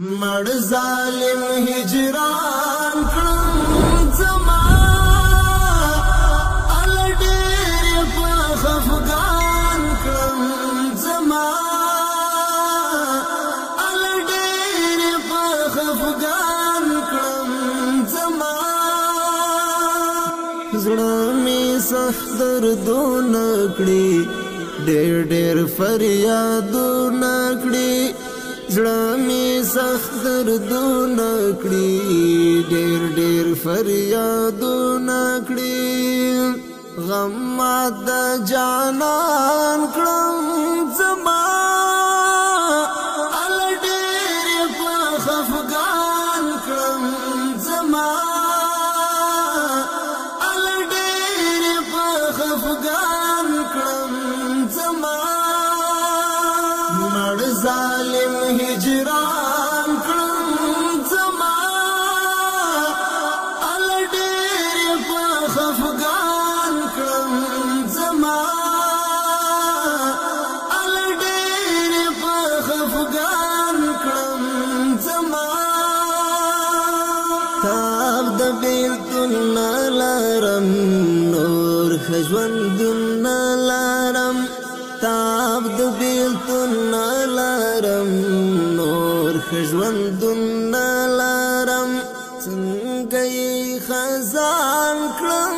مړ ظالم هجران کړم زما ال ډېر په خفګان کړم زما ال ډېر په خفګان کړم زما زړه مې سخت دردونه کړي ډېر ډېر فریادونه کړي زړه مې سخت دردونه کړي ډېر ډېر فریادونه کړي غم ماته جانان کړم زما ال ډېر په خفګان کړم زما ال ډېر په خفګان کړم زما مړ ظالم هجران کړم زما ال ډېر په خفګان کړم زما ال ډېر په خفګان کړم زما تاب د بیلتون لارم نور ژوندون لارم تاب د بیلتون لارم نور ژوندون لارم څنګه یې خزان کړم